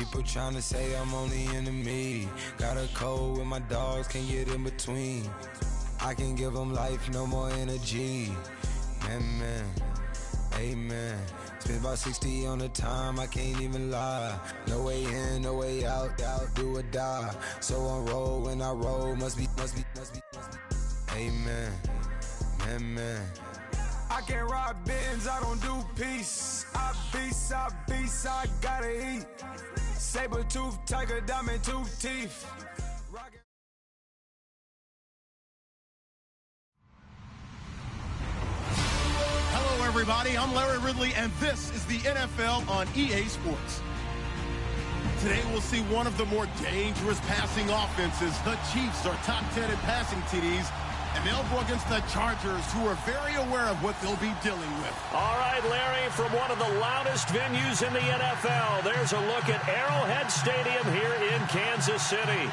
People trying to say I'm on the enemy. Got a cold with my dogs, can't get in between. I can give them life, no more energy. Man, amen. Spent about 60 on the time, I can't even lie. No way in, no way out, do or die. So on roll, when I roll, must be. Amen, man. I can't ride Benz, I don't do peace. I beast, I gotta eat. Saber tooth, tiger, diamond tooth teeth. Hello, everybody. I'm Larry Ridley, and this is the NFL on EA Sports. Today, we'll see one of the more dangerous passing offenses. The Chiefs are top 10 in passing TDs, and they'll go against the Chargers, who are very aware of what they'll be dealing with. All right, Larry, from one of the loudest venues in the NFL, there's a look at Arrowhead Stadium here in Kansas City.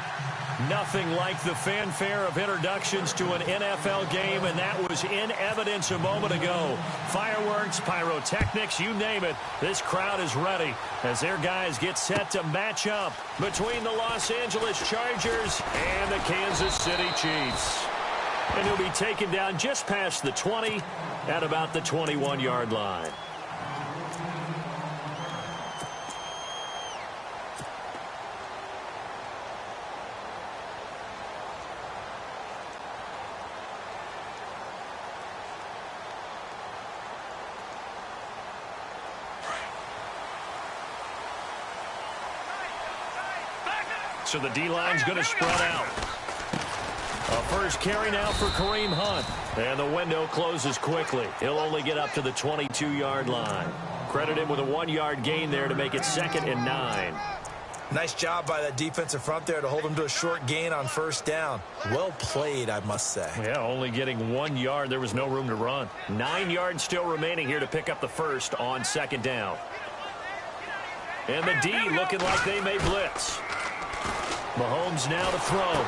Nothing like the fanfare of introductions to an NFL game, and that was in evidence a moment ago. Fireworks, pyrotechnics, you name it. This crowd is ready as their guys get set to match up between the Los Angeles Chargers and the Kansas City Chiefs. And he'll be taken down just past the 20 at about the 21-yard line. So the D-line's going to spread out. A first carry now for Kareem Hunt. And the window closes quickly. He'll only get up to the 22-yard line. Credit him with a 1-yard gain there to make it 2nd and 9. Nice job by that defensive front there to hold him to a short gain on first down. Well played, I must say. Yeah, only getting 1 yard. There was no room to run. 9 yards still remaining here to pick up the first on 2nd down. And the D looking like they may blitz. Mahomes now to throw.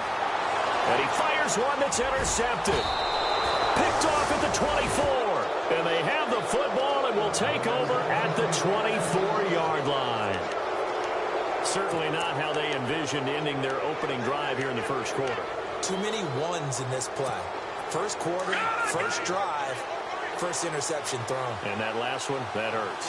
And he fires one that's intercepted. Picked off at the 24. And they have the football and will take over at the 24-yard line. Certainly not how they envisioned ending their opening drive here in the first quarter. Too many ones in this play. First quarter, first drive, first interception thrown. And that last one, that hurts.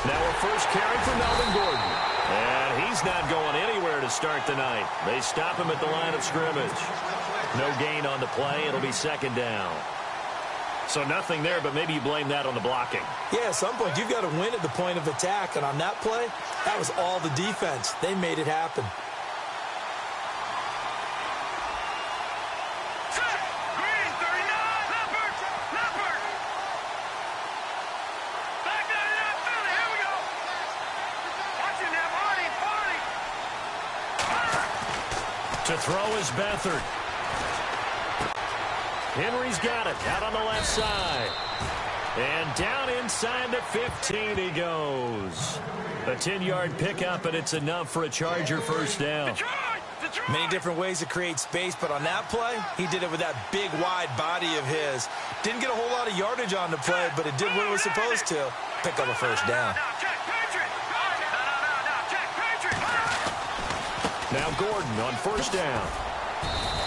Now a first carry for Melvin Gordon. And he's not going anywhere to start the night. They stop him at the line of scrimmage. No gain on the play. It'll be 2nd down. So nothing there, but maybe you blame that on the blocking. Yeah, at some point you've got to win at the point of attack. And on that play, that was all the defense. They made it happen. To throw is Beathard. Henry's got it out on the left side. And down inside the 15 he goes. A 10-yard pickup, and it's enough for a Charger first down. Many different ways to create space, but on that play, he did it with that big, wide body of his. Didn't get a whole lot of yardage on the play, but it did what it was supposed to. Pick up a first down. Now Gordon on first down.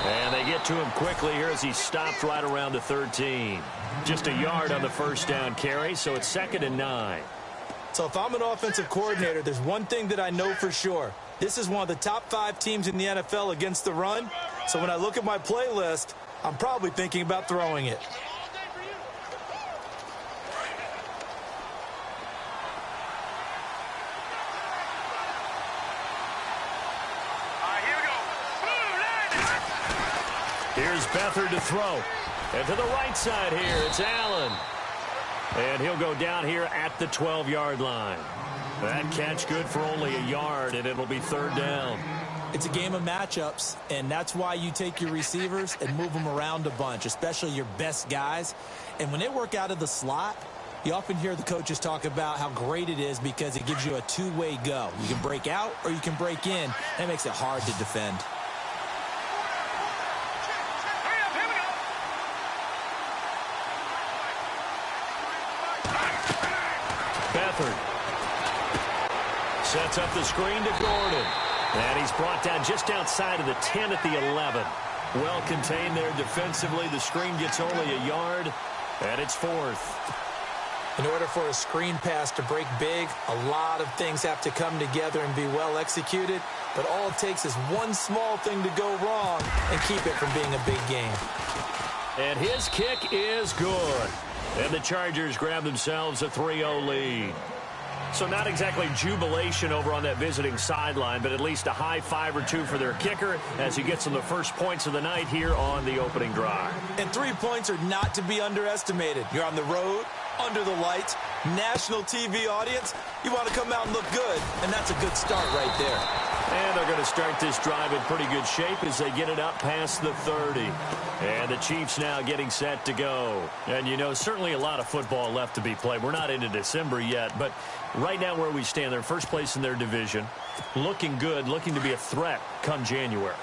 And they get to him quickly here as he stopped right around the 13. Just a yard on the first down carry, so it's 2nd and 9. So if I'm an offensive coordinator, there's one thing that I know for sure. This is one of the top 5 teams in the NFL against the run. So when I look at my playlist, I'm probably thinking about throwing it. Here's Beathard to throw. And to the right side here, it's Allen. And he'll go down here at the 12-yard line. That catch good for only a yard, and it'll be 3rd down. It's a game of matchups, and that's why you take your receivers and move them around a bunch, especially your best guys. And when they work out of the slot, you often hear the coaches talk about how great it is because it gives you a two-way go. You can break out or you can break in. That makes it hard to defend. Sets up the screen to Gordon. And he's brought down just outside of the 10 at the 11. Well contained there defensively. The screen gets only a yard, and it's 4th. In order for a screen pass to break big, a lot of things have to come together and be well executed. But all it takes is one small thing to go wrong and keep it from being a big game. And his kick is good. And the Chargers grab themselves a 3-0 lead. So not exactly jubilation over on that visiting sideline, but at least a high 5 or 2 for their kicker as he gets them the first points of the night here on the opening drive. And 3 points are not to be underestimated. You're on the road, under the lights, national TV audience. You want to come out and look good, and that's a good start right there. And they're going to start this drive in pretty good shape as they get it up past the 30. And the Chiefs now getting set to go. And, you know, certainly a lot of football left to be played. We're not into December yet, but right now where we stand, they're first place in their division, looking good, looking to be a threat come January.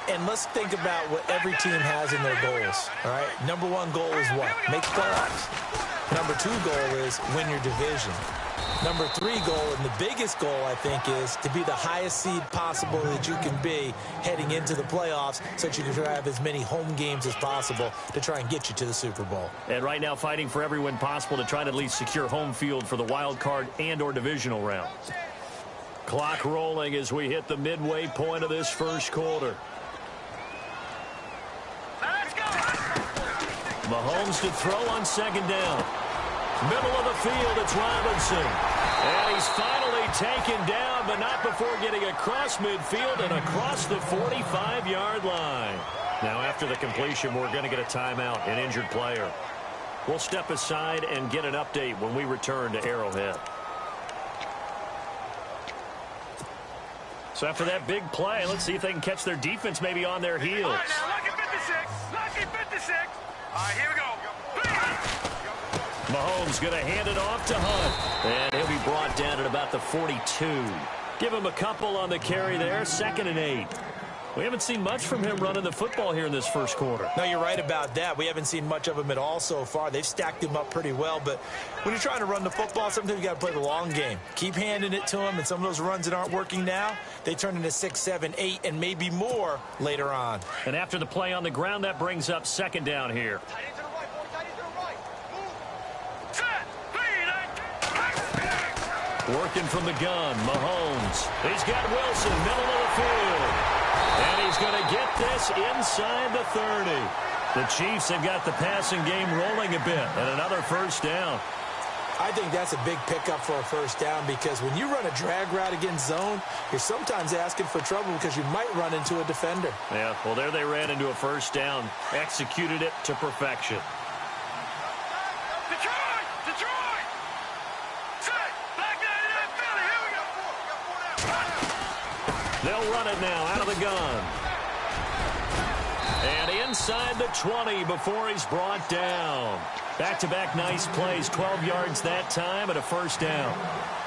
And let's think about what every team has in their goals, all right? Number 1 goal is what? Make playoffs. Number 2 goal is win your division. Number 3 goal, and the biggest goal, I think, is to be the highest seed possible that you can be heading into the playoffs so that you can have as many home games as possible to try and get you to the Super Bowl. And right now fighting for every win possible to try to at least secure home field for the wild card and or divisional round. Clock rolling as we hit the midway point of this first quarter. Mahomes to throw on second down. Middle of the field, it's Robinson. And he's finally taken down, but not before getting across midfield and across the 45-yard line. Now, after the completion, we're going to get a timeout, an injured player. We'll step aside and get an update when we return to Arrowhead. So after that big play, let's see if they can catch their defense maybe on their heels. All right, now, lucky 56. Lucky 56. All right, here we go. Mahomes going to hand it off to Hunt. And he'll be brought down at about the 42. Give him a couple on the carry there. 2nd and 8. We haven't seen much from him running the football here in this first quarter. No, you're right about that. We haven't seen much of him at all so far. They've stacked him up pretty well. But when you're trying to run the football, sometimes you got to play the long game. Keep handing it to him. And some of those runs that aren't working now, they turn into 6, 7, 8, and maybe more later on. And after the play on the ground, that brings up 2nd down here. Working from the gun, Mahomes. He's got Wilson, middle of the field. And he's going to get this inside the 30. The Chiefs have got the passing game rolling a bit. And another first down. I think that's a big pickup for a first down because when you run a drag route against zone, you're sometimes asking for trouble because you might run into a defender. Yeah, well, there they ran into a first down. Executed it to perfection. They'll run it now out of the gun. And inside the 20 before he's brought down. Back-to-back nice plays, 12 yards that time and a first down.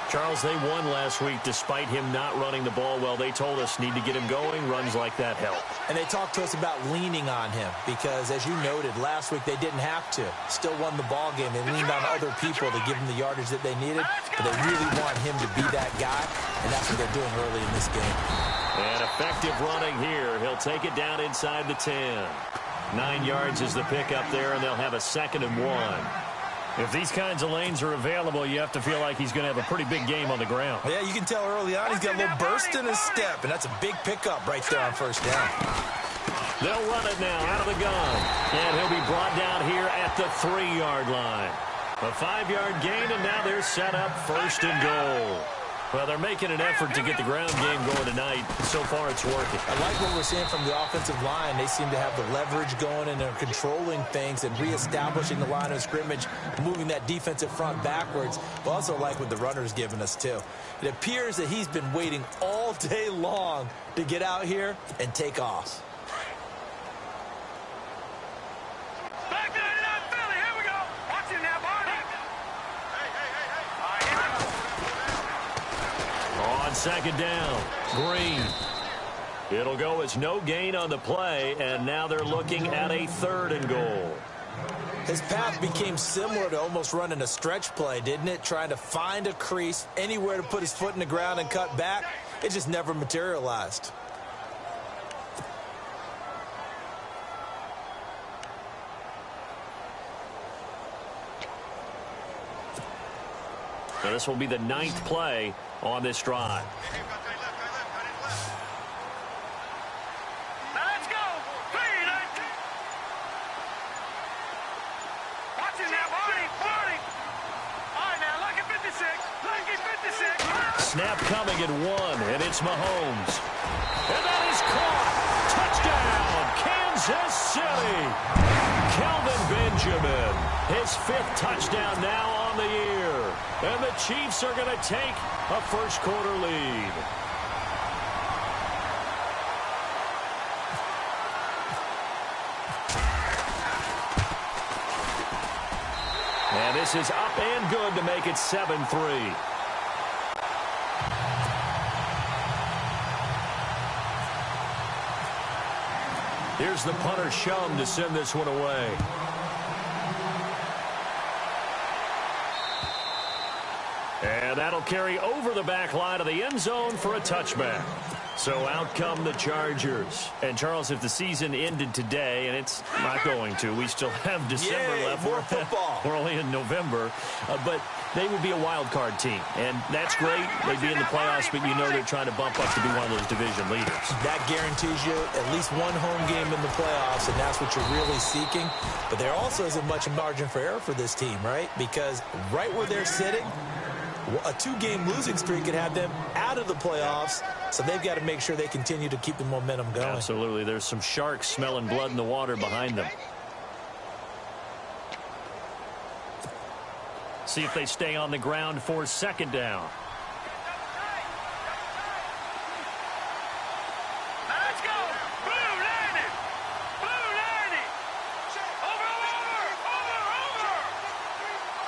Charles, they won last week despite him not running the ball well. They told us need to get him going. Runs like that help. And they talked to us about leaning on him because, as you noted, last week they didn't have to. Still won the ball game. They leaned on other people to give them the yardage that they needed, but they really want him to be that guy, and that's what they're doing early in this game. And effective running here. He'll take it down inside the 10. 9 yards is the pickup there, and they'll have a 2nd and 1. If these kinds of lanes are available, you have to feel like he's going to have a pretty big game on the ground. Yeah, you can tell early on he's got a little burst in his step, and that's a big pickup right there on first down. They'll run it now out of the gun. And he'll be brought down here at the 3-yard line. A 5-yard gain, and now they're set up 1st and goal. Well, they're making an effort to get the ground game going tonight. So far, it's working. I like what we're seeing from the offensive line. They seem to have the leverage going, and they're controlling things and reestablishing the line of scrimmage, moving that defensive front backwards. But also like what the runner's giving us, too. It appears that he's been waiting all day long to get out here and take off. Second down, Green. It'll go as no gain on the play, and now they're looking at a 3rd and goal. His path became similar to almost running a stretch play, didn't it? Trying to find a crease, anywhere to put his foot in the ground and cut back. It just never materialized. So this will be the 9th play on this drive. Let's go. Watch it now, Marty. All right, now, lucky 56. Lucky 56. Snap coming at 1, and it's Mahomes. And that is caught. Touchdown, Kansas City. Kelvin Benjamin, his 5th touchdown now on the year. And the Chiefs are going to take a first-quarter lead. And this is up and good to make it 7-3. Here's the punter Shum to send this one away. And that'll carry over the back line of the end zone for a touchback. So out come the Chargers. And, Charles, if the season ended today, and it's not going to, we still have December left. More football. We're only in November. But they would be a wild card team. And that's great. They'd be in the playoffs, but you know they're trying to bump up to be one of those division leaders. That guarantees you at least one home game in the playoffs, and that's what you're really seeking. But there also isn't much margin for error for this team, right? Because right where they're sitting, a 2-game losing streak could have them out of the playoffs, so they've got to make sure they continue to keep the momentum going. Absolutely. There's some sharks smelling blood in the water behind them. See if they stay on the ground for 2nd down. Let's go. Blue 90. Blue 90. Over.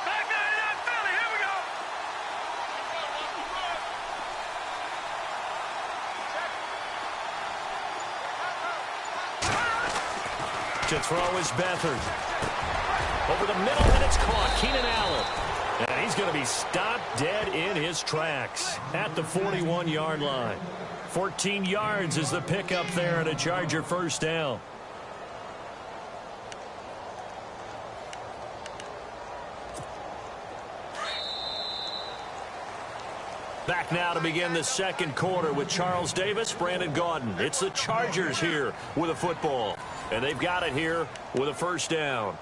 Back 99 Philly. Here we go. To throw is Beathard. Over the middle, and it's caught. Keenan Allen. And he's going to be stopped dead in his tracks at the 41-yard line. 14 yards is the pickup there and a Charger first down. Back now to begin the 2nd quarter with Charles Davis, Brandon Gaudin. It's the Chargers here with a football. And they've got it here with a first down.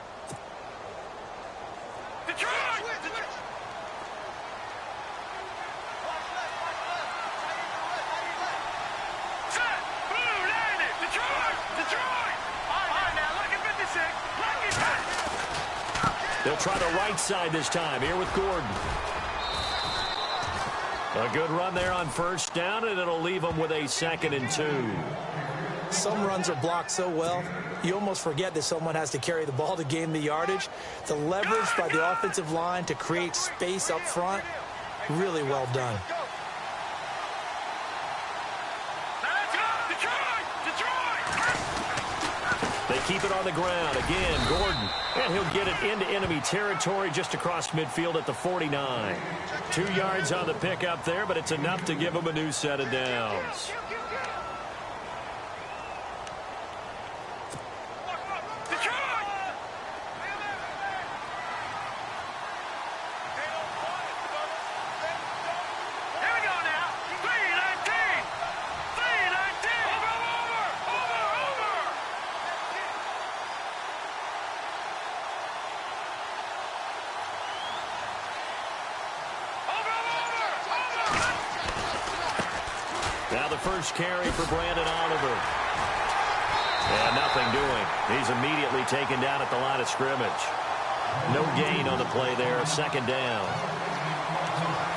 They'll try the right side this time here with Gordon. A good run there on first down, and it'll leave them with a 2nd and 2. Some runs are blocked so well, you almost forget that someone has to carry the ball to gain the yardage. The leverage by the offensive line to create space up front, really well done. They keep it on the ground. Again, Gordon. And he'll get it into enemy territory just across midfield at the 49. 2 yards on the pickup there, but it's enough to give him a new set of downs. Now the first carry for Brandon Oliver. And nothing doing. He's immediately taken down at the line of scrimmage. No gain on the play there. 2nd down.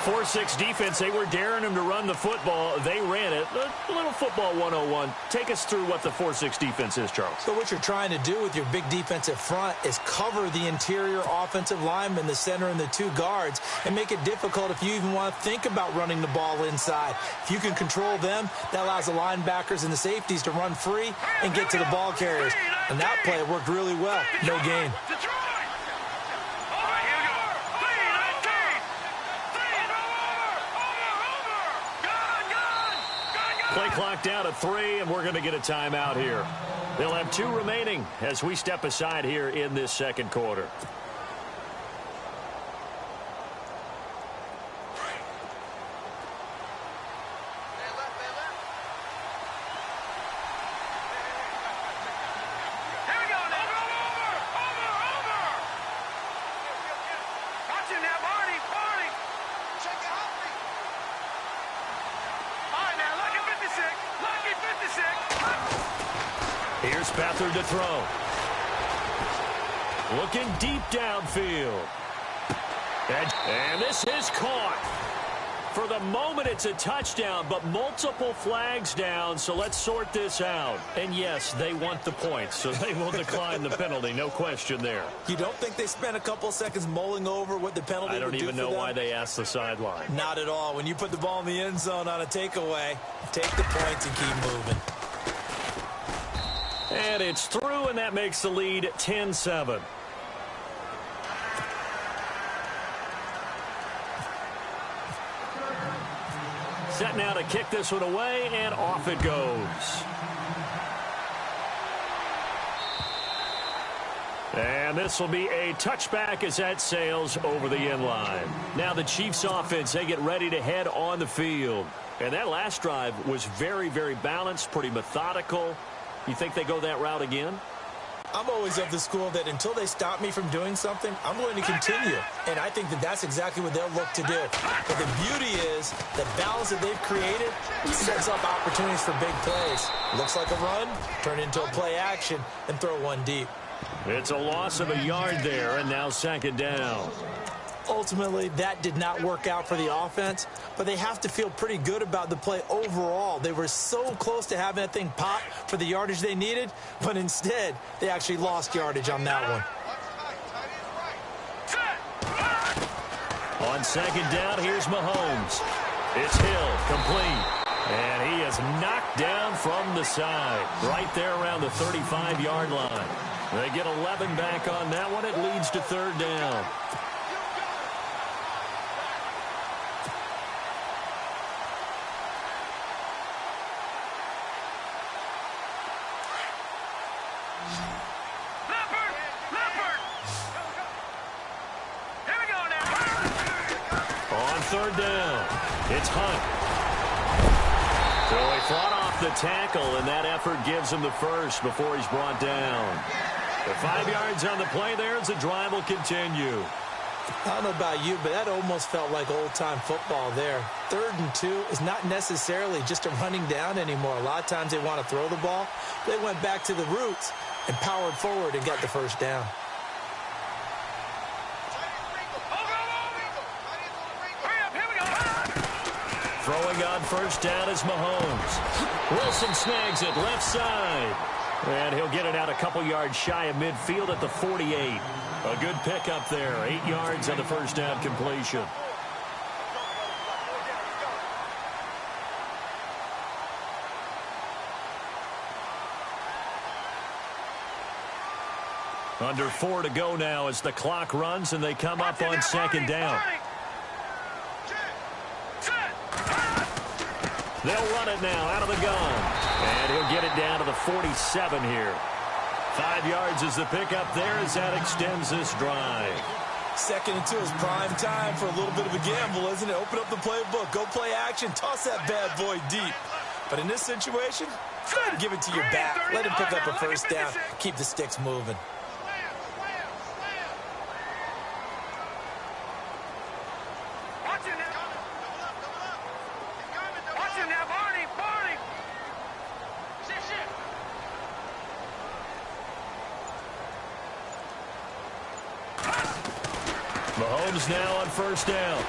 4-6 defense. They were daring him to run the football. They ran it. A little football 101. Take us through what the 4-6 defense is, Charles. So what you're trying to do with your big defensive front is cover the interior offensive lineman, the center, and the 2 guards, and make it difficult if you even want to think about running the ball inside. If you can control them, that allows the linebackers and the safeties to run free and get to the ball carriers. And that play worked really well. No gain. Play clock down to 3, and we're going to get a timeout here. They'll have 2 remaining as we step aside here in this second quarter. Here's Beathard to throw. Looking deep downfield. And this is caught. For the moment, it's a touchdown, but multiple flags down, so let's sort this out. And yes, they want the points, so they will decline the penalty, no question there. You don't think they spent a couple seconds mulling over what the penalty would do for them? I don't even know why they asked the sideline. Not at all. When you put the ball in the end zone on a takeaway, take the points and keep moving. And it's through, and that makes the lead 10-7. Set now to kick this one away, and off it goes. And this will be a touchback as that sails over the end line. Now the Chiefs offense, they get ready to head on the field. And that last drive was very, very balanced, pretty methodical. You think they go that route again? I'm always of the school that until they stop me from doing something, I'm going to continue. And I think that that's exactly what they'll look to do. But the beauty is the balance that they've created sets up opportunities for big plays. Looks like a run, turn into a play action, and throw one deep. It's a loss of a yard there, and now second down. Ultimately, that did not work out for the offense, but they have to feel pretty good about the play overall. They were so close to having that thing pop for the yardage they needed, but instead, they actually lost yardage on that one. On second down, here's Mahomes. It's Hill, complete. And he is knocked down from the side, right there around the 35-yard line. They get 11 back on that one. It leads to third down. Third down. It's Hunt. So he fought off the tackle, and that effort gives him the first before he's brought down. The 5 yards on the play there as the drive will continue. I don't know about you, but that almost felt like old-time football there. 3rd and 2 is not necessarily just a running down anymore. A lot of times they want to throw the ball. They went back to the roots and powered forward and got the first down. Throwing on first down is Mahomes. Wilson snags it left side. And he'll get it out a couple yards shy of midfield at the 48. A good pickup there. 8 yards on the first down completion. Under 4 to go now as the clock runs and they come up on second down. They'll run it now out of the gun. And he'll get it down to the 47 here. 5 yards is the pickup there as that extends this drive. 2nd and 2 is prime time for a little bit of a gamble, isn't it? Open up the playbook, go play action, toss that bad boy deep. But in this situation, go ahead and give it to your back. Let him pick up a first down. Keep the sticks moving. Mahomes now on first down.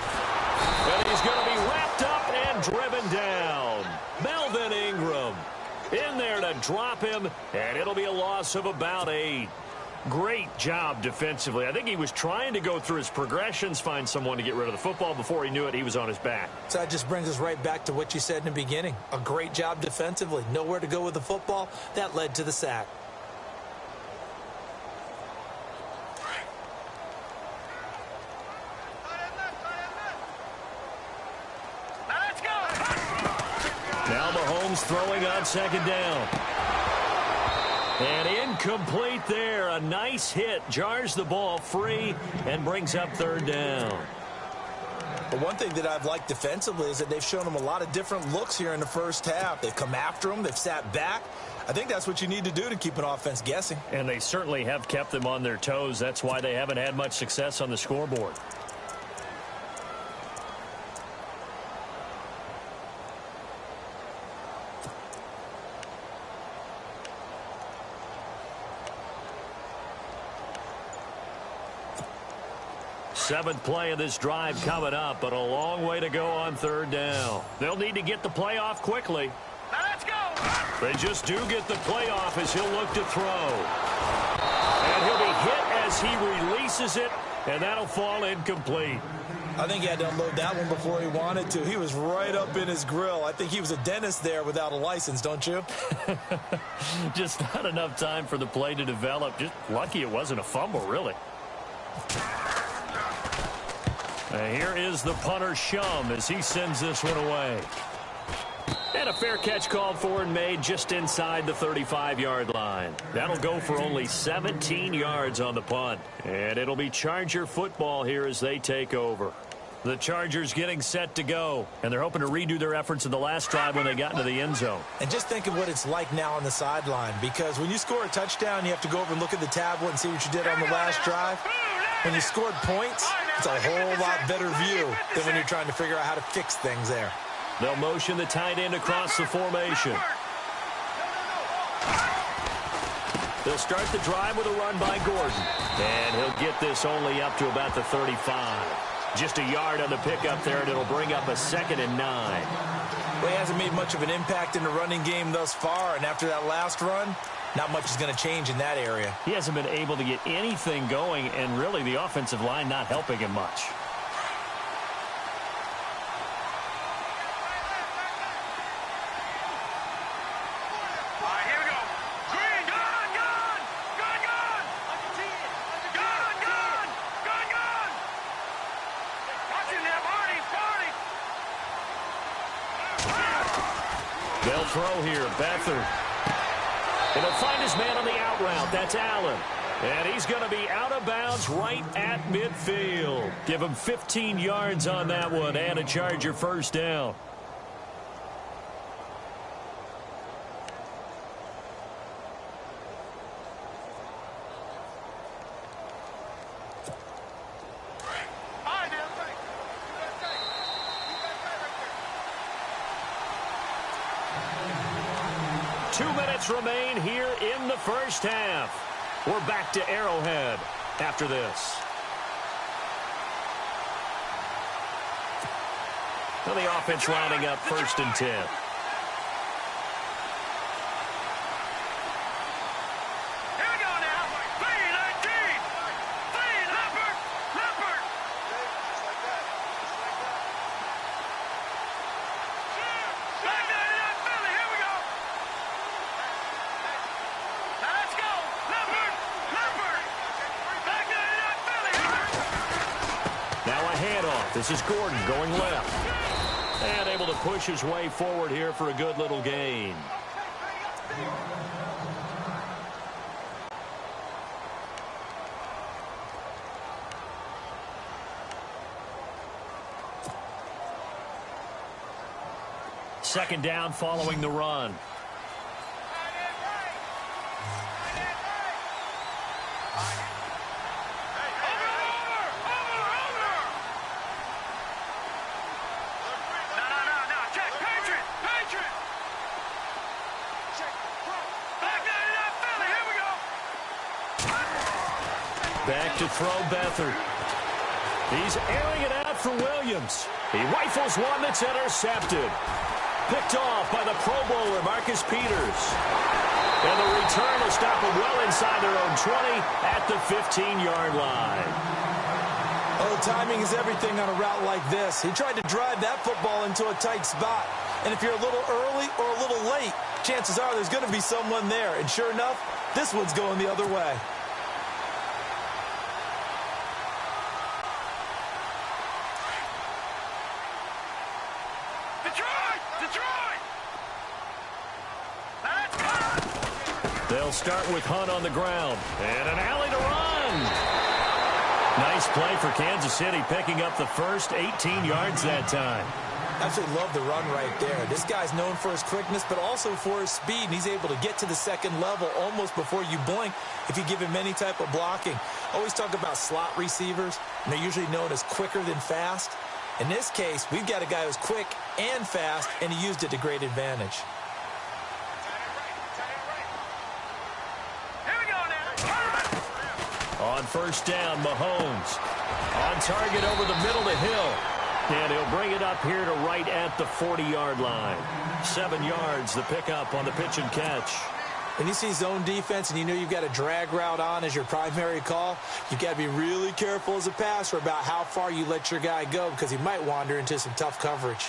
And he's going to be wrapped up and driven down. Melvin Ingram in there to drop him, and it'll be a loss of about 8. Great job defensively. I think he was trying to go through his progressions, find someone to get rid of the football. Before he knew it, he was on his back. So that just brings us right back to what you said in the beginning. A great job defensively. Nowhere to go with the football. That led to the sack. Now Mahomes throwing on second down. And incomplete there. A nice hit. Jars the ball free and brings up third down. But one thing that I've liked defensively is that they've shown them a lot of different looks here in the first half. They've come after them. They've sat back. I think that's what you need to do to keep an offense guessing. And they certainly have kept them on their toes. That's why they haven't had much success on the scoreboard. Seventh play of this drive coming up, but a long way to go on third down. They'll need to get the play off quickly. Now let's go. They just do get the play off as he'll look to throw. And he'll be hit as he releases it, and that'll fall incomplete. I think he had to unload that one before he wanted to. He was right up in his grill. I think he was a dentist there without a license, don't you? Just not enough time for the play to develop. Just lucky it wasn't a fumble, really. Here is the punter, Shum, as he sends this one away. And a fair catch called for and made just inside the 35-yard line. That'll go for only 17 yards on the punt. And it'll be Charger football here as they take over. The Chargers getting set to go, and they're hoping to redo their efforts in the last drive when they got into the end zone. And just think of what it's like now on the sideline, because when you score a touchdown, you have to go over and look at the tablet and see what you did on the last drive. When you scored points, it's a whole lot better view than when you're trying to figure out how to fix things there. They'll motion the tight end across the formation. They'll start the drive with a run by Gordon. And he'll get this only up to about the 35. Just a yard on the pickup there, and it'll bring up a 2nd and 9. Well, he hasn't made much of an impact in the running game thus far, and after that last run, not much is going to change in that area. He hasn't been able to get anything going, and really the offensive line not helping him much. They'll throw here, Beathard. And he'll find his man on the out route. That's Allen. And he's going to be out of bounds right at midfield. Give him 15 yards on that one and a Charger first down. Remain here in the first half. We're back to Arrowhead after this. Well, the offense lining up 1st and 10. Here we go now. 3-19. 3 Leopard. Leopard. Back there in that Philly. Here we go. Now let's go. Leopard. Leopard. Back there in that Philly. Now a handoff. This is Gordon going left. And able to push his way forward here for a good little gain. Second down following the run. Back to throw Beathard. He's airing it out for Williams. He rifles one that's intercepted. Picked off by the Pro Bowler, Marcus Peters. And the return will stop him well inside their own 20 at the 15-yard line. Oh, timing is everything on a route like this. He tried to drive that football into a tight spot. And if you're a little early or a little late, chances are there's going to be someone there. And sure enough, this one's going the other way. They'll start with Hunt on the ground. And an alley to run. Nice play for Kansas City, picking up the first 18 yards that time. Absolutely love the run right there. This guy's known for his quickness, but also for his speed, and he's able to get to the second level almost before you blink if you give him any type of blocking. Always talk about slot receivers, and they're usually known as quicker than fast. In this case, we've got a guy who's quick and fast, and he used it to great advantage. Here we go now. On first down, Mahomes. On target over the middle to Hill. And he'll bring it up here to right at the 40-yard line. 7 yards, the pickup on the pitch and catch. When you see zone defense and you know you've got a drag route on as your primary call, you've got to be really careful as a passer about how far you let your guy go because he might wander into some tough coverage.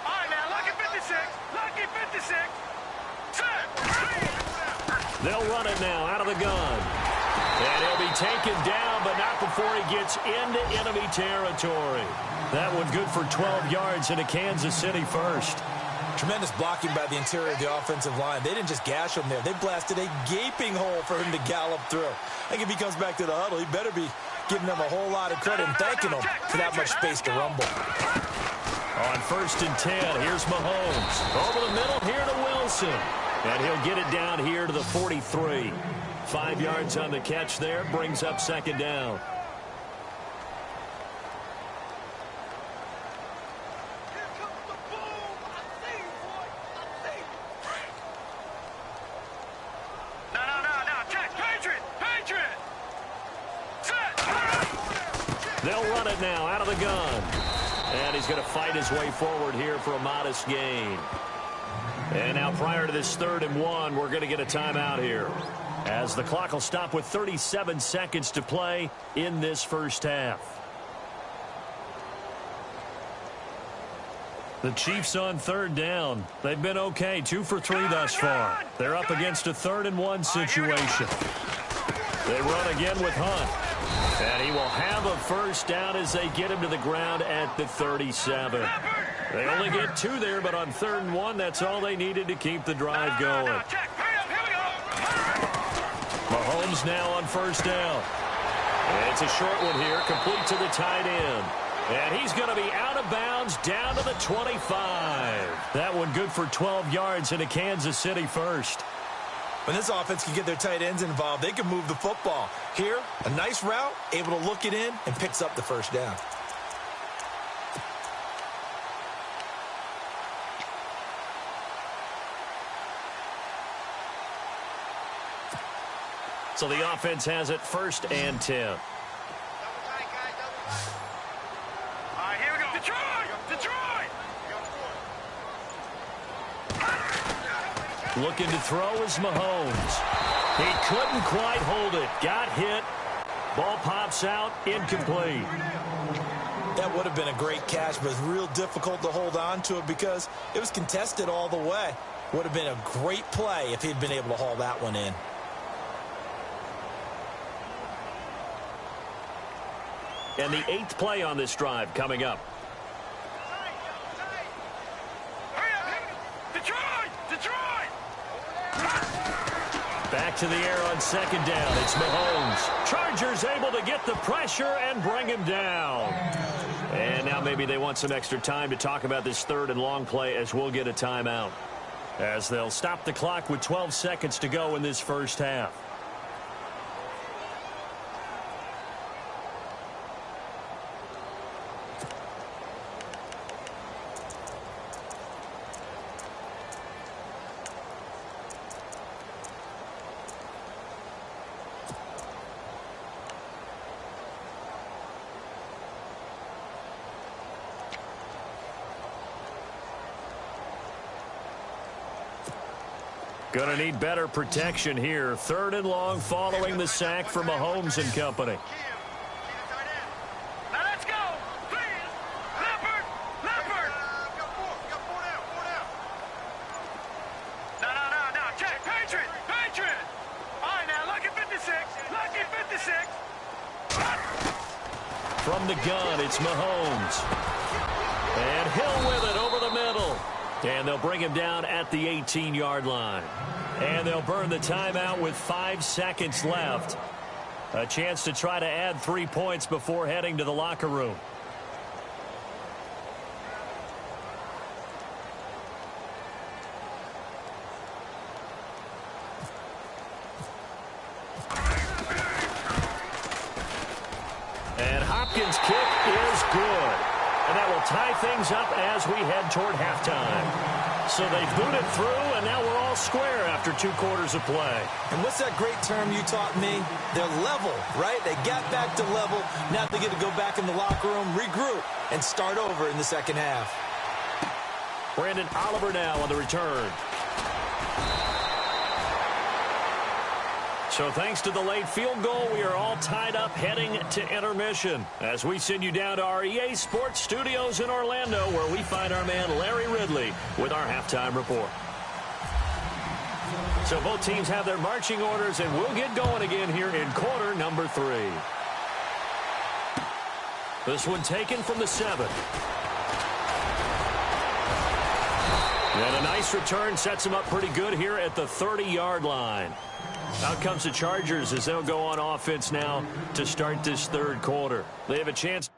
All right, now, lucky 56. Lucky 56. Set. They'll run it now out of the gun. And he'll be taken down, but not before he gets into enemy territory. That one good for 12 yards into Kansas City first. Tremendous blocking by the interior of the offensive line. They didn't just gash him there. They blasted a gaping hole for him to gallop through. I think if he comes back to the huddle, he better be giving them a whole lot of credit and thanking them for that much space to rumble. On first and 10, here's Mahomes. Over the middle, here to Wilson. And he'll get it down here to the 43. 5 yards on the catch there, brings up second down. No. Check. Patriot. Set. They'll run it now out of the gun. And he's going to fight his way forward here for a modest gain. And now prior to this 3rd and 1, we're going to get a timeout here, as the clock will stop with 37 seconds to play in this first half. The Chiefs on 3rd down. They've been okay, 2 for 3 thus far. They're up against a 3rd and 1 situation. They run again with Hunt. And he will have a first down as they get him to the ground at the 37. They only get 2 there, but on 3rd and 1, that's all they needed to keep the drive going. Check. Hurry up. Here we go. Mahomes now on first down. And it's a short one here, complete to the tight end. And he's going to be out of bounds down to the 25. That one good for 12 yards into Kansas City first. When this offense can get their tight ends involved, they can move the football. Here, a nice route, able to look it in, and picks up the first down. So the offense has it 1st and 10. All right, here we go. Detroit. Looking to throw is Mahomes. He couldn't quite hold it. Got hit. Ball pops out. Incomplete. That would have been a great catch, but it's real difficult to hold on to it because it was contested all the way. Would have been a great play if he'd been able to haul that one in. And the 8th play on this drive coming up. Back to the air on 2nd down. It's Mahomes. Chargers able to get the pressure and bring him down. And now maybe they want some extra time to talk about this 3rd and long play, as we'll get a timeout, as they'll stop the clock with 12 seconds to go in this first half. Going to need better protection here. 3rd and long following the sack from Mahomes and company. Now let's go. Please. Leopard. No. Check. Patriot. All right, now, lucky 56. From the gun, it's Mahomes. And Hill with it over the middle. And they'll bring him down at the 18-yard line. And they'll burn the timeout with 5 seconds left. A chance to try to add 3 points before heading to the locker room. And Hopkins' kick is good. And that will tie things up as we head toward halftime. So they booted through, and now we're all square after 2 quarters of play. And what's that great term you taught me? They're level, right? They got back to level. Now they get to go back in the locker room, regroup, and start over in the second half. Brandon Oliver now on the return. So thanks to the late field goal, we are all tied up heading to intermission as we send you down to our EA Sports Studios in Orlando, where we find our man Larry Ridley with our halftime report. So both teams have their marching orders, and we'll get going again here in quarter number 3. This one taken from the 7. And a nice return sets him up pretty good here at the 30-yard line. Out comes the Chargers as they'll go on offense now to start this third quarter. They have a chance.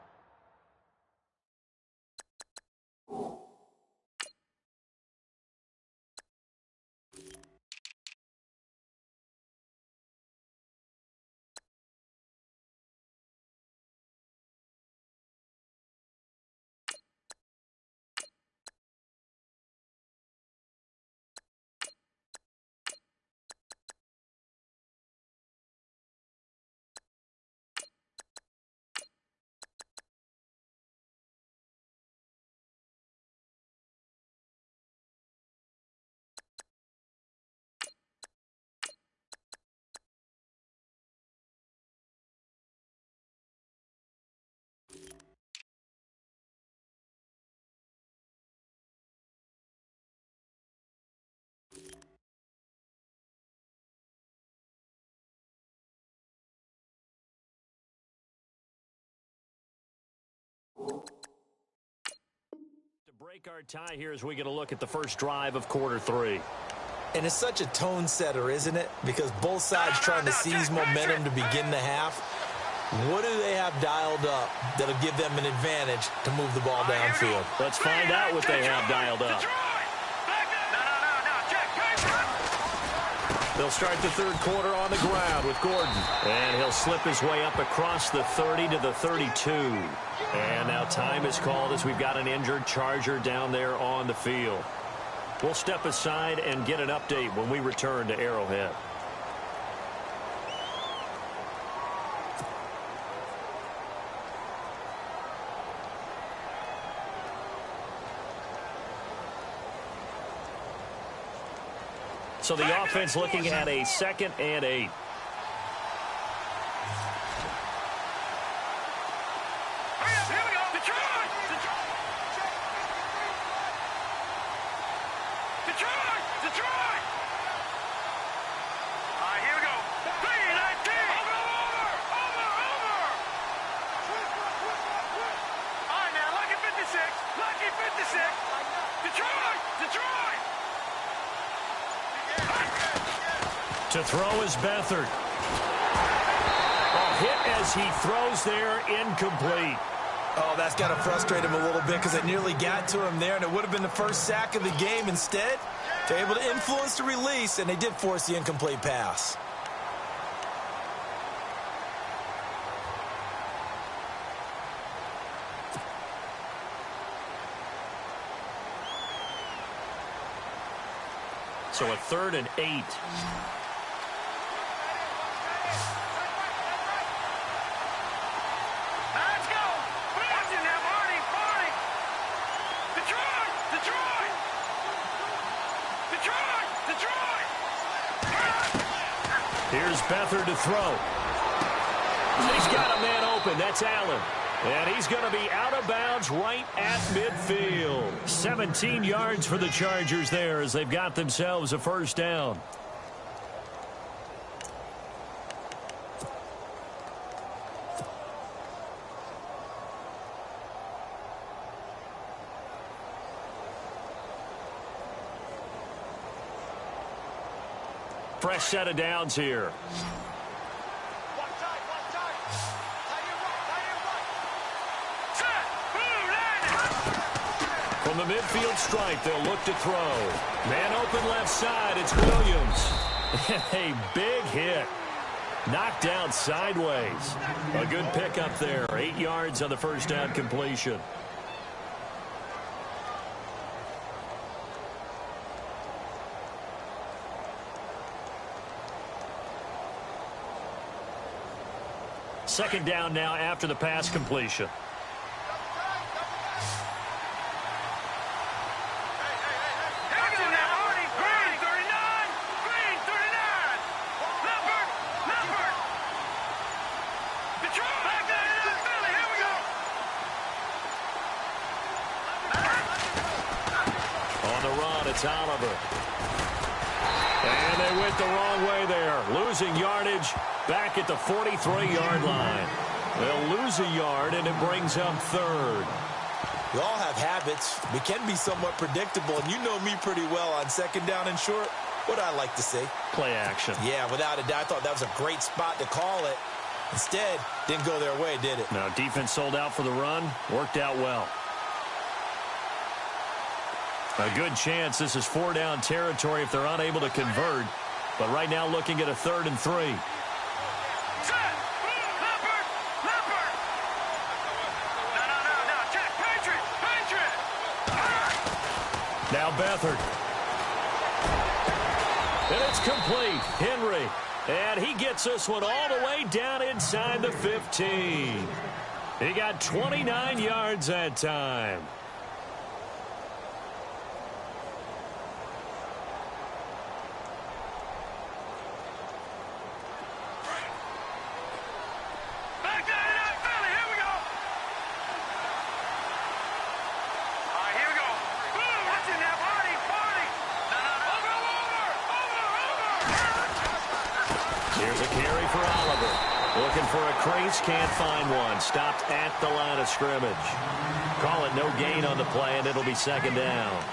To break our tie here as we get a look at the first drive of quarter 3. And it's such a tone setter, isn't it? Because both sides trying to seize momentum to begin the half. What do they have dialed up that'll give them an advantage to move the ball downfield? Let's find out what they have dialed up. They'll start the third quarter on the ground with Gordon. And he'll slip his way up across the 30 to the 32. And now time is called as we've got an injured Charger down there on the field. We'll step aside and get an update when we return to Arrowhead. So the offense looking at a 2nd and 8. Here we go. Detroit! Detroit! Detroit! All right, here we go. 3-19. Over! All right, now, lucky 56. Lucky 56. Detroit! Detroit! To throw is Beathard. A hit as he throws there, incomplete. Oh, that's got to frustrate him a little bit because it nearly got to him there, and it would have been the first sack of the game. Instead, they're able to influence the release, and they did force the incomplete pass. So a 3rd and 8. Let's go! Watch it now, Barney! Detroit! Detroit! Detroit! Detroit! Here's Beathard to throw. He's got a man open. That's Allen. And he's going to be out of bounds right at midfield. 17 yards for the Chargers there as they've got themselves a first down. Fresh set of downs here. From the midfield stripe, they'll look to throw. Man open left side, it's Williams. A big hit. Knocked down sideways. A good pickup there. 8 yards on the first down completion. Second down now after the pass completion. It's Oliver. And they went the wrong way there. Losing yardage back at the 43-yard line. They'll lose a yard, and it brings up third. We all have habits. We can be somewhat predictable, and you know me pretty well on second down and short. What I like to say? Play action. Yeah, without a doubt. I thought that was a great spot to call it. Instead, didn't go their way, did it? No, defense sold out for the run. Worked out well. A good chance this is 4-down territory if they're unable to convert. But right now looking at a 3rd and 3. Now Beathard. And it's complete. Henry. And he gets this one all the way down inside the 15. He got 29 yards that time. For a crease, can't find one. Stopped at the line of scrimmage. Call it no gain on the play, and it'll be second down.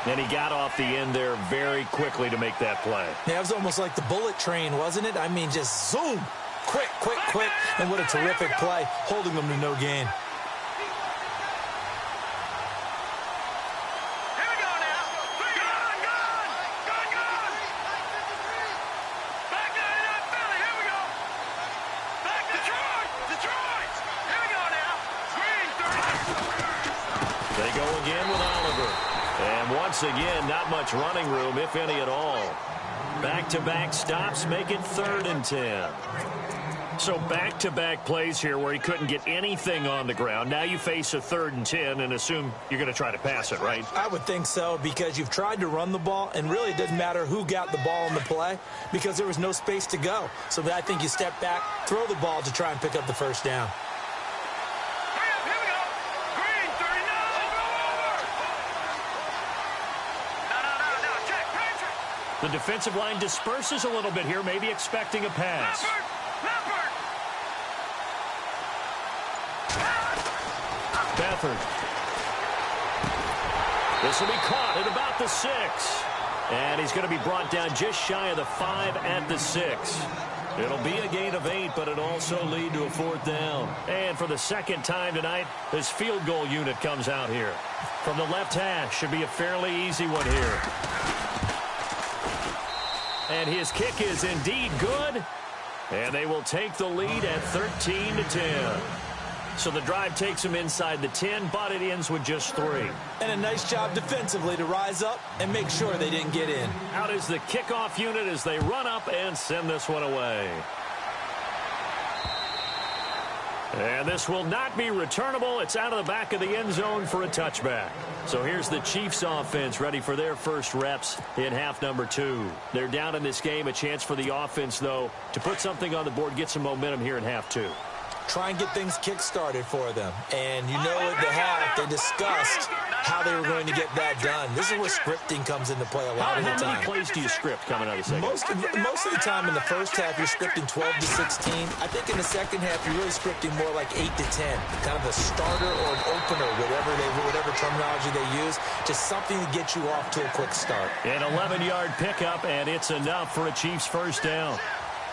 And he got off the end there very quickly to make that play. Yeah, it was almost like the bullet train, wasn't it? I mean, just zoom. Quick, quick, quick. And what a terrific play, holding them to no gain. Once again, not much running room, if any at all. Back-to-back stops make it 3rd and 10. So back-to-back plays here where he couldn't get anything on the ground. Now you face a 3rd and 10 and assume you're going to try to pass it, right? I would think so, because you've tried to run the ball, and really it doesn't matter who got the ball in the play because there was no space to go. So I think you step back, throw the ball to try and pick up the first down. The defensive line disperses a little bit here, maybe expecting a pass. Beathard. This will be caught at about the 6. And he's going to be brought down just shy of the 5 at the 6. It'll be a gain of 8, but it'll also lead to a 4th down. And for the second time tonight, this field goal unit comes out here. From the left hash, should be a fairly easy one here. And his kick is indeed good. And they will take the lead at 13-10. So the drive takes them inside the 10, but it ends with just 3. And a nice job defensively to rise up and make sure they didn't get in. Out is the kickoff unit as they run up and send this one away. And this will not be returnable. It's out of the back of the end zone for a touchback. So here's the Chiefs offense ready for their first reps in half number 2. They're down in this game. A chance for the offense, though, to put something on the board, get some momentum here in half 2. try and get things kick-started for them. And you know at the half, they discussed how they were going to get that done. This is where scripting comes into play a lot of the time. How many plays do you script coming out of the second? Most of the time in the first half, you're scripting 12 to 16. I think in the second half, you're really scripting more like 8 to 10. Kind of a starter or an opener, whatever terminology they use. Just something to get you off to a quick start. An 11-yard pickup, and it's enough for a Chiefs first down.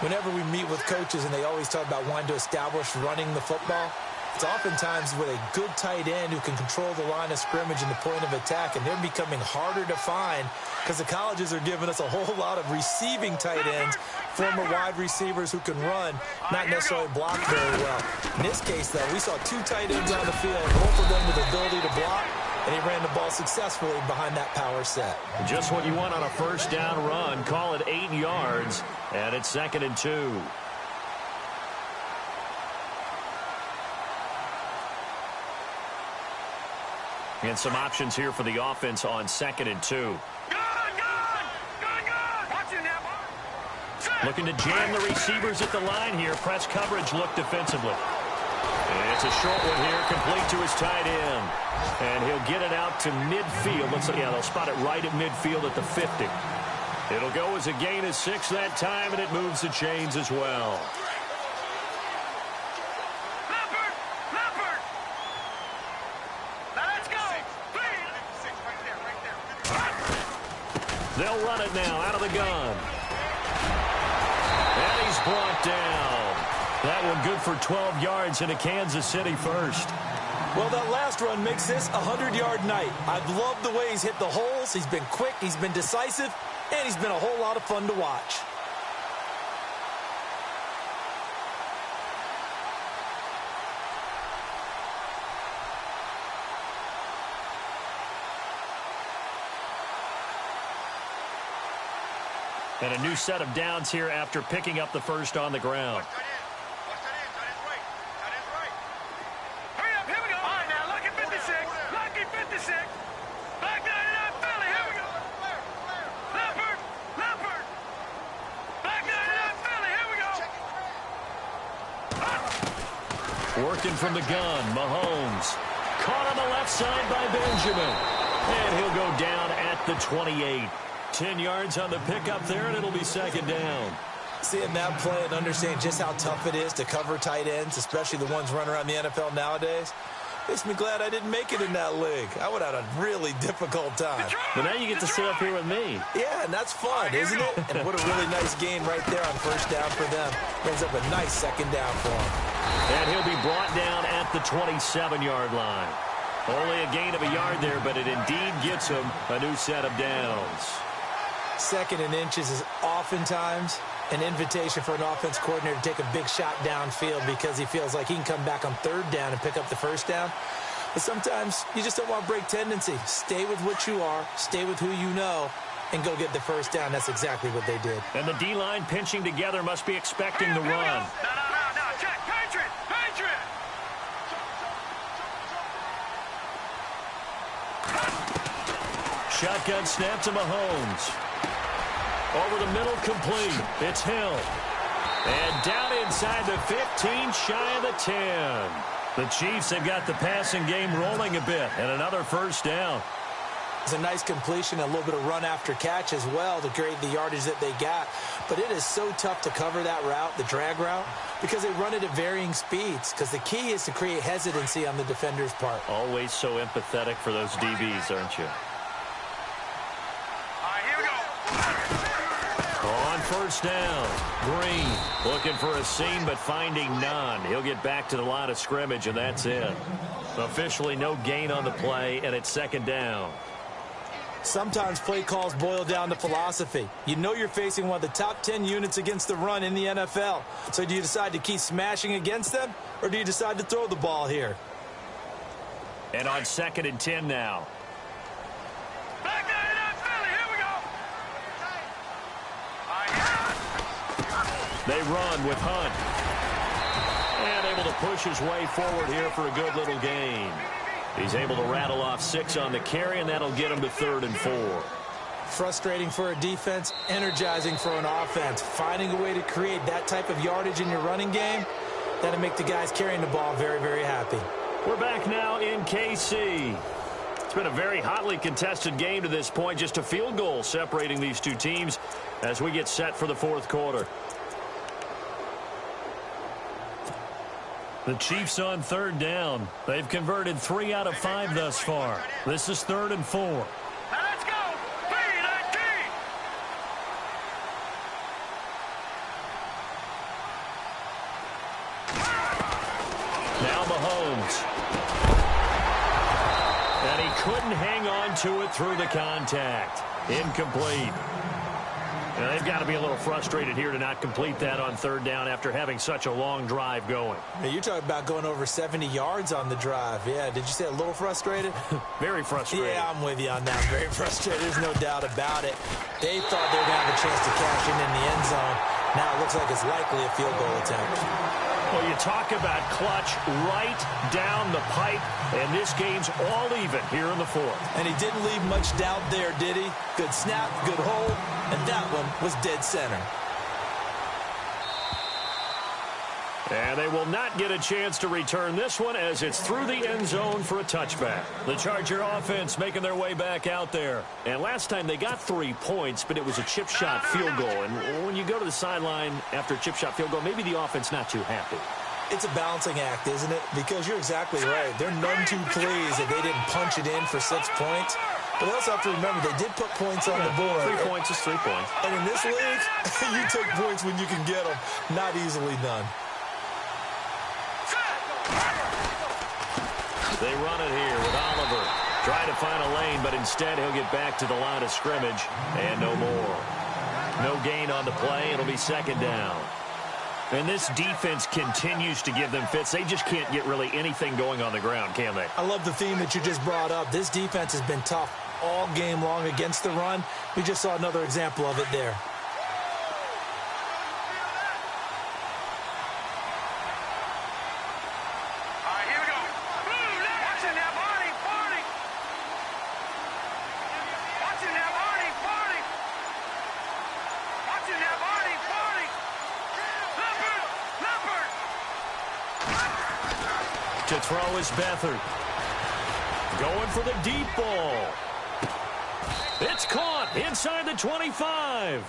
Whenever we meet with coaches and they always talk about wanting to establish running the football, it's oftentimes with a good tight end who can control the line of scrimmage and the point of attack, and they're becoming harder to find because the colleges are giving us a whole lot of receiving tight ends, former wide receivers who can run, not necessarily block very well. In this case, though, we saw 2 tight ends on the field, both of them with the ability to block, and he ran the ball successfully behind that power set. Just what you want on a first down run. Call it 8 yards, and it's 2nd and 2. And some options here for the offense on 2nd and 2. Looking to jam the receivers at the line here. Press coverage look defensively. It's a short one here, complete to his tight end. And he'll get it out to midfield. They'll spot it right at midfield at the 50. It'll go as a gain of 6 that time, and it moves the chains as well. They'll run it now out of the gun. And he's brought down. That one good for 12 yards into Kansas City first. Well, that last run makes this a 100-yard night. I've loved the way he's hit the holes. He's been quick, he's been decisive, and he's been a whole lot of fun to watch. And a new set of downs here after picking up the first on the ground. Hurry up, here we go. All right, now, lucky 56. Lucky 56. Back 99, Philly, here we go. Leopard. Back 99, Philly, here we go. Working from the gun, Mahomes. Caught on the left side by Benjamin. And he'll go down at the 28. 10 yards on the pickup there, and it'll be 2nd down. Seeing that play and understanding just how tough it is to cover tight ends, especially the ones running around the NFL nowadays, makes me glad I didn't make it in that league. I would have had a really difficult time. But now you get to sit up here with me. Yeah, and that's fun, isn't it? And what a really nice gain right there on first down for them. Brings up a nice 2nd down for him. And he'll be brought down at the 27-yard line. Only a gain of a yard there, but it indeed gets him a new set of downs. 2nd and inches is oftentimes an invitation for an offense coordinator to take a big shot downfield because he feels like he can come back on 3rd down and pick up the first down. But sometimes you just don't want to break tendency. Stay with what you are, stay with who you know, and go get the first down. That's exactly what they did. And the D-line pinching together must be expecting the run. No, check, Patriot. Shotgun snap to Mahomes. Over the middle, complete. It's Hill. And down inside the 15, shy of the 10. The Chiefs have got the passing game rolling a bit, and another first down. It's a nice completion, a little bit of run after catch as well to create the yardage that they got. But it is so tough to cover that route, the drag route, because they run it at varying speeds. Because the key is to create hesitancy on the defender's part. Always so empathetic for those DBs, aren't you? On first down, Green looking for a seam but finding none. He'll get back to the line of scrimmage, and that's it. Officially no gain on the play, and it's 2nd down. Sometimes play calls boil down to philosophy. You know you're facing one of the top 10 units against the run in the NFL. So do you decide to keep smashing against them, or do you decide to throw the ball here? And on 2nd and 10 now. Back 99, Philly, here we go. They run with Hunt. And able to push his way forward here for a good little gain. He's able to rattle off 6 on the carry, and that'll get him to 3rd and 4. Frustrating for a defense, energizing for an offense. Finding a way to create that type of yardage in your running game That'll make the guys carrying the ball very, very happy. We're back now in KC. It's been a very hotly contested game to this point. Just a field goal separating these two teams as we get set for the fourth quarter. The Chiefs on third down. They've converted 3 out of 5 thus far. This is 3rd and 4. Now let's go. P19. Now Mahomes. And he couldn't hang on to it through the contact. Incomplete. Now, they've got to be a little frustrated here to not complete that on third down after having such a long drive going. Now, you're talking about going over 70 yards on the drive. Yeah, did you say a little frustrated? Very frustrated. Yeah, I'm with you on that. Very frustrated. There's no doubt about it. They thought they were going to have a chance to cash in the end zone. Now it looks like it's likely a field goal attempt. Well, you talk about clutch right down the pipe, and this game's all even here in the fourth. And he didn't leave much doubt there, did he? Good snap, good hold, and that one was dead center. And they will not get a chance to return this one as it's through the end zone for a touchback. The Charger offense making their way back out there. And last time they got 3 points, but it was a chip shot field goal. And when you go to the sideline after a chip shot field goal, maybe the offense not too happy. It's a balancing act, isn't it? Because you're exactly right. They're none too pleased that they didn't punch it in for 6 points. But they also have to remember they did put points on the board. 3 points is 3 points. And in this league, you take points when you can get them. Not easily done. They run it here with Oliver. Trying to find a lane, but instead he'll get back to the line of scrimmage. And no more. No gain on the play. It'll be 2nd down. And this defense continues to give them fits. They just can't get really anything going on the ground, can they? I love the theme that you just brought up. This defense has been tough all game long against the run. We just saw another example of it there. To throw is Beathard. Going for the deep ball. It's caught inside the 25.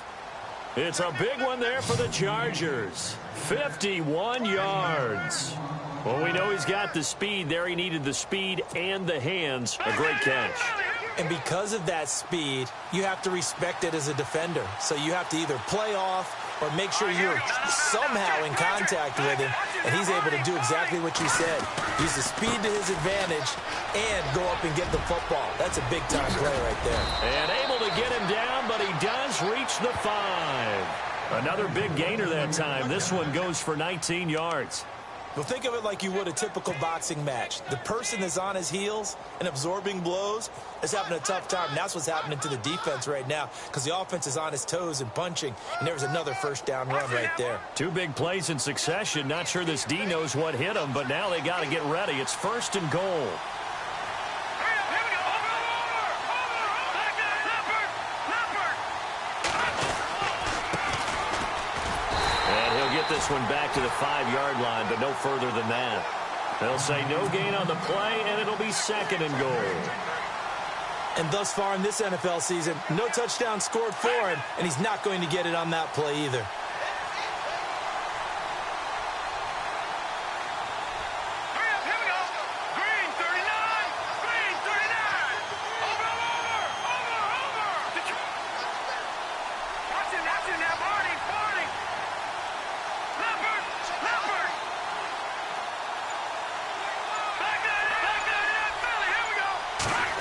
It's a big one there for the Chargers. 51 yards. Well, we know he's got the speed there. He needed the speed and the hands. A great catch. And because of that speed, you have to respect it as a defender. So you have to either play off or make sure you're somehow in contact with him, and he's able to do exactly what you said. Use the speed to his advantage and go up and get the football. That's a big-time play right there. And able to get him down, but he does reach the 5. Another big gainer that time. This one goes for 19 yards. Well, think of it like you would a typical boxing match. The person is on his heels and absorbing blows is having a tough time. And that's what's happening to the defense right now because the offense is on his toes and punching. And there was another 1st down run right there. 2 big plays in succession. Not sure this D knows what hit him, but now they got to get ready. It's 1st and goal. This one back to the 5-yard line, but no further than that. They'll say no gain on the play, and it'll be 2nd and goal. And thus far in this NFL season, no touchdown scored for him, and he's not going to get it on that play either.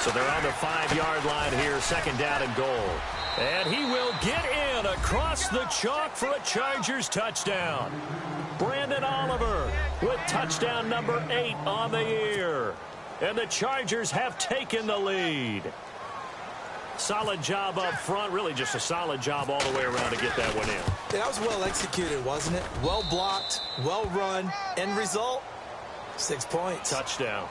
So they're on the 5-yard line here, 2nd down and goal. And he will get in across the chalk for a Chargers touchdown. Brandon Oliver with touchdown number 8 on the year. And the Chargers have taken the lead. Solid job up front, really just a solid job all the way around to get that one in. Yeah, that was well executed, wasn't it? Well blocked, well run. End result, 6 points. Touchdown.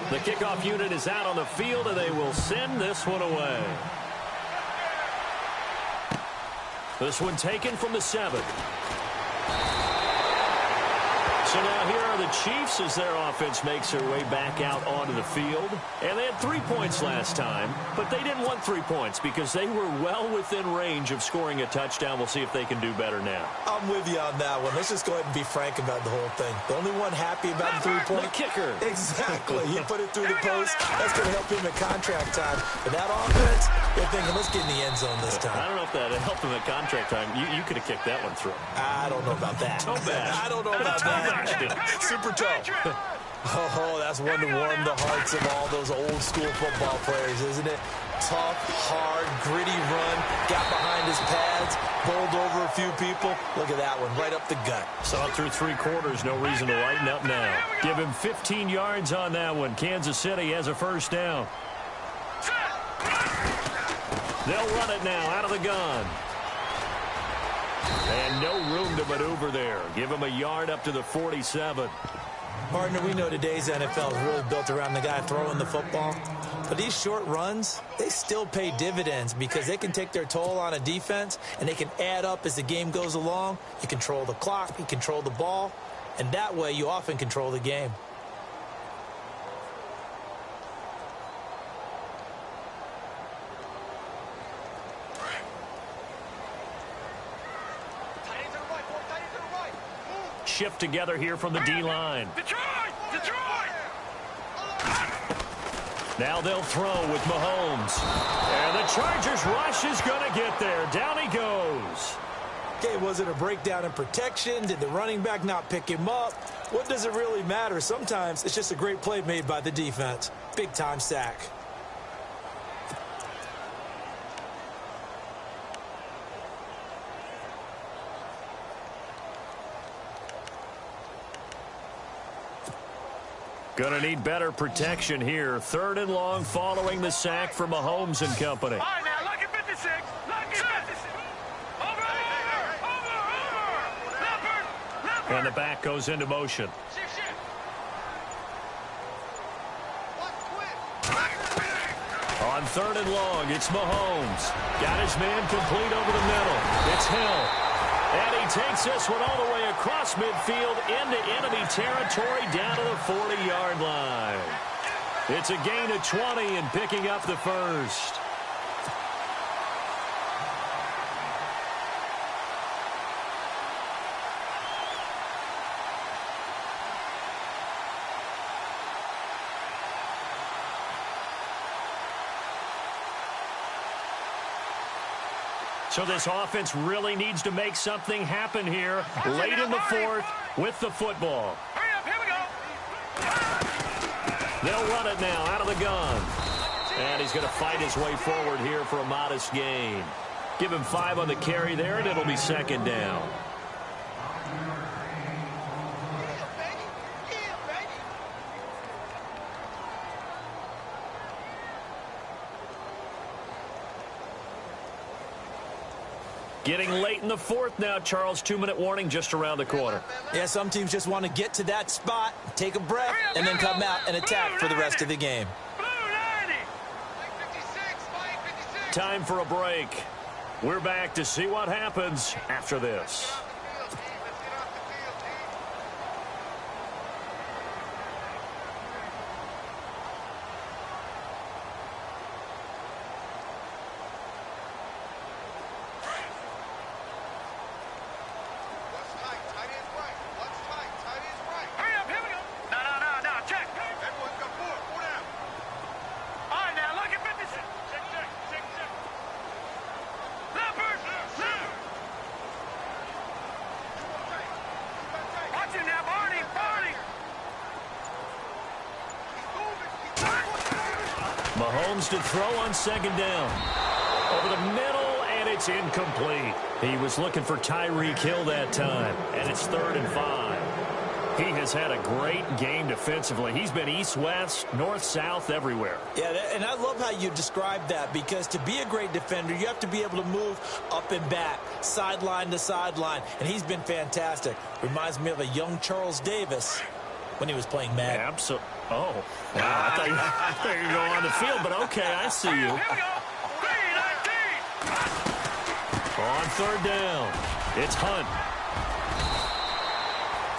The kickoff unit is out on the field, and they will send this one away. This one taken from the 7. So now here are the Chiefs as their offense makes their way back out onto the field. And they had 3 points last time, but they didn't want 3 points because they were well within range of scoring a touchdown. We'll see if they can do better now. I'm with you on that one. Let's just go ahead and be frank about the whole thing. The only one happy about the 3-point. The kicker. Exactly. He put it through the post. That's going to help him at contract time. But that offense, they're thinking, let's get in the end zone this time. I don't know if that helped him at contract time. You could have kicked that one through. I don't know about that. Toe bash. I don't know about that. Super toe. Oh, that's one to warm the hearts of all those old school football players, isn't it? Tough, hard, gritty run. Got behind his pads, bowled over a few people. Look at that one, right up the gut. Saw it through 3 quarters. No reason to lighten up now. Give him 15 yards on that one. Kansas City has a first down. They'll run it now out of the gun. And no room to maneuver there. Give him a yard up to the 47. Partner, we know today's NFL is really built around the guy throwing the football. But these short runs, they still pay dividends because they can take their toll on a defense and they can add up as the game goes along. You control the clock, you control the ball, and that way you often control the game. Shift together here from the D-line. Detroit! Now they'll throw with Mahomes. And the Chargers rush is going to get there. Down he goes. Okay, was it a breakdown in protection? Did the running back not pick him up? What does it really matter? Sometimes it's just a great play made by the defense. Big-time sack. Going to need better protection here. 3rd and long following the sack from Mahomes and company. All right, now, lucky 56. Lucky 56. Over. Leopard. And the back goes into motion. On 3rd and long, it's Mahomes. Got his man complete over the middle. It's Hill. And he takes this one all the way across midfield into enemy territory down to the 40-yard line. It's a gain of 20 and picking up the first. So this offense really needs to make something happen here late in the 4th with the football. Hurry up, here we go. They'll run it now out of the gun. And he's going to fight his way forward here for a modest gain. Give him 5 on the carry there, and it'll be 2nd down. Getting late in the 4th now, Charles. 2-minute warning just around the corner. Yeah, some teams just want to get to that spot, take a breath, and then come out and attack for the rest of the game. Time for a break. We're back to see what happens after this. Mahomes to throw on 2nd down. Over the middle, and it's incomplete. He was looking for Tyreek Hill that time, and it's 3rd and 5. He has had a great game defensively. He's been east-west, north-south, everywhere. Yeah, and I love how you described that, because to be a great defender, you have to be able to move up and back, sideline to sideline, and he's been fantastic. Reminds me of a young Charles Davis when he was playing Madden. Absolutely. Oh, wow. I thought you were going to go on the field, but okay, I see you. On On third down, it's Hunt.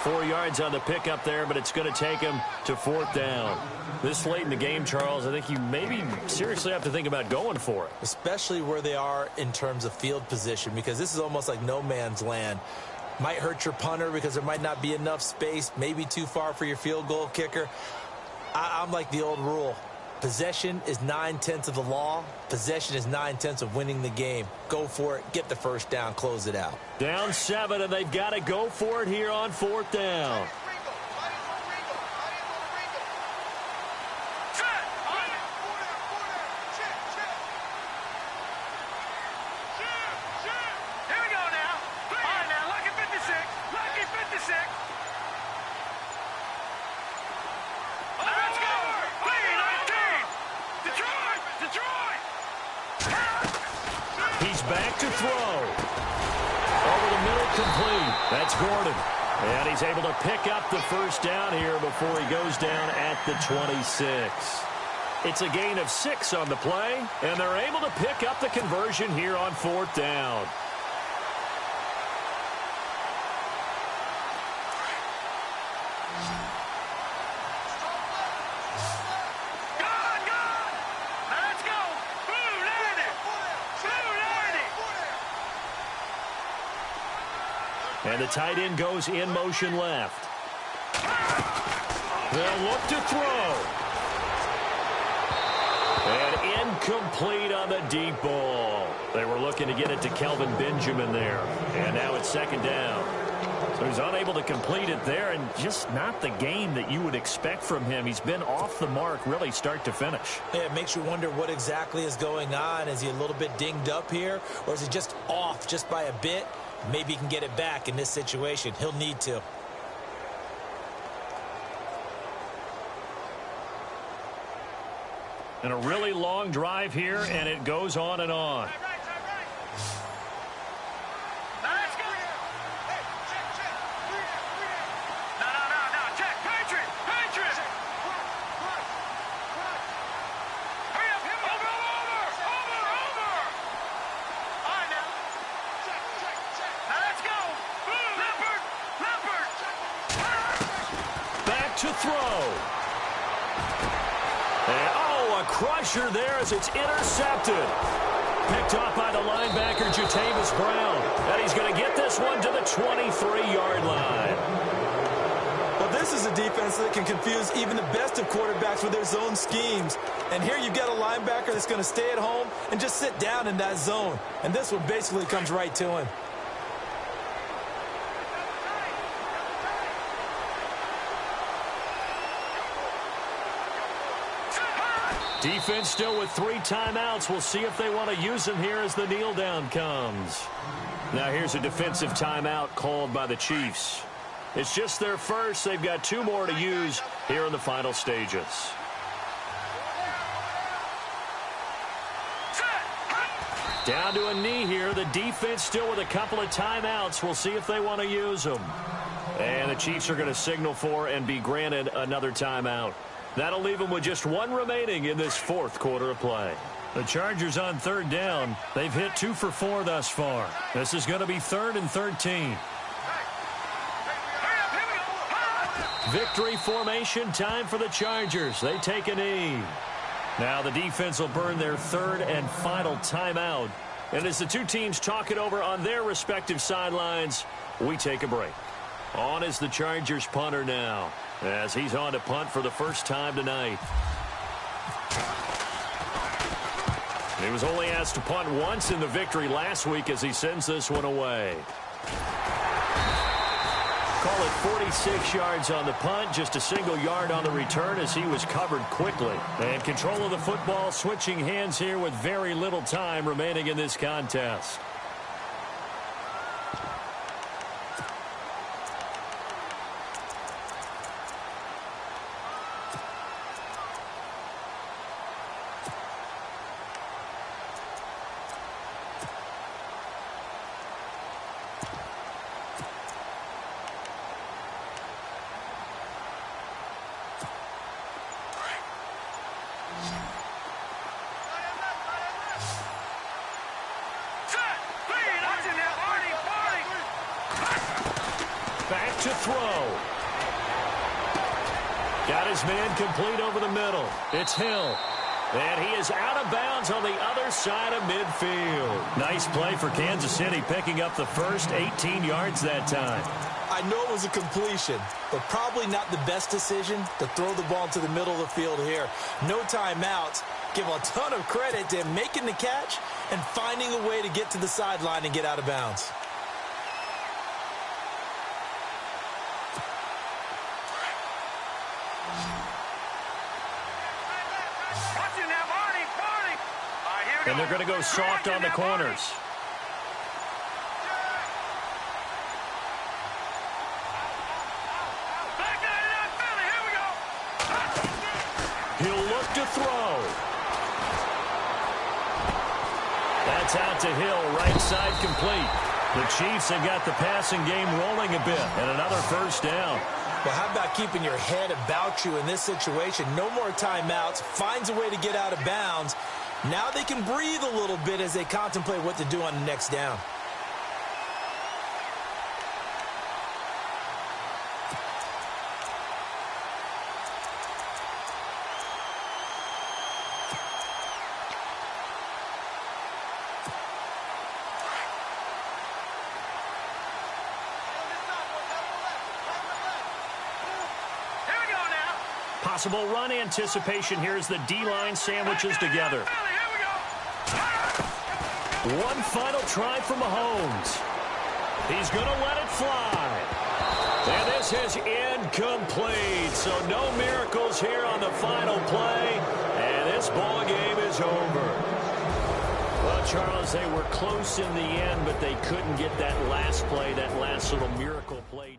4 yards on the pickup there, but it's going to take him to fourth down. This late in the game, Charles, I think you maybe seriously have to think about going for it. Especially where they are in terms of field position, because this is almost like no man's land. Might hurt your punter because there might not be enough space, maybe too far for your field goal kicker. I'm like the old rule. Possession is 9/10 of the law. Possession is 9/10 of winning the game. Go for it. Get the first down. Close it out. Down 7, and they've got to go for it here on fourth down. Back to throw. Over the middle, complete. That's Gordon. And he's able to pick up the first down here before he goes down at the 26. It's a gain of 6 on the play, and they're able to pick up the conversion here on fourth down. And the tight end goes in motion left. They'll look to throw. And incomplete on the deep ball. They were looking to get it to Kelvin Benjamin there. And now it's second down. So he's unable to complete it there, and just not the game that you would expect from him. He's been off the mark really start to finish. Yeah, it makes you wonder what exactly is going on. Is he a little bit dinged up here, or is he just off just by a bit? Maybe he can get it back in this situation. He'll need to. And a really long drive here, and it goes on and on. To throw. And, oh, a crusher there as it's intercepted. Picked off by the linebacker, Jatavis Brown. And he's going to get this one to the 23-yard line. Well, this is a defense that can confuse even the best of quarterbacks with their zone schemes. And here you've got a linebacker that's going to stay at home and just sit down in that zone. And this one basically comes right to him. Defense still with 3 timeouts. We'll see if they want to use them here as the kneel down comes. Now here's a defensive timeout called by the Chiefs. It's just their first. They've got 2 more to use here in the final stages. Down to a knee here. The defense still with a couple of timeouts. We'll see if they want to use them. And the Chiefs are going to signal for and be granted another timeout. That'll leave them with just 1 remaining in this fourth quarter of play. The Chargers on third down. They've hit 2 for 4 thus far. This is going to be 3rd and 13. Victory formation time for the Chargers. They take a knee. Now the defense will burn their 3rd and final timeout. And as the 2 teams talk it over on their respective sidelines, we take a break. On is the Chargers punter now, as he's on to punt for the first time tonight. He was only asked to punt once in the victory last week as he sends this one away. Call it 46 yards on the punt, just a single yard on the return as he was covered quickly. And control of the football switching hands here with very little time remaining in this contest. to throw. Got his man complete over the middle. It's Hill. And he is out of bounds on the other side of midfield. Nice play for Kansas City, picking up the first 18 yards that time. I know it was a completion, but probably not the best decision to throw the ball into the middle of the field here. No timeouts. Give a ton of credit to him making the catch and finding a way to get to the sideline and get out of bounds. And they're going to go soft on the corners. He'll look to throw. That's out to Hill, right side complete. The Chiefs have got the passing game rolling a bit, and another first down. Well, how about keeping your head about you in this situation? No more timeouts. Finds a way to get out of bounds. Now they can breathe a little bit as they contemplate what to do on the next down. Possible run anticipation here as the D-line sandwiches together. One final try for Mahomes. He's going to let it fly. And this is incomplete. So no miracles here on the final play. And this ball game is over. Well, Charles, they were close in the end, but they couldn't get that last play, that last little miracle play.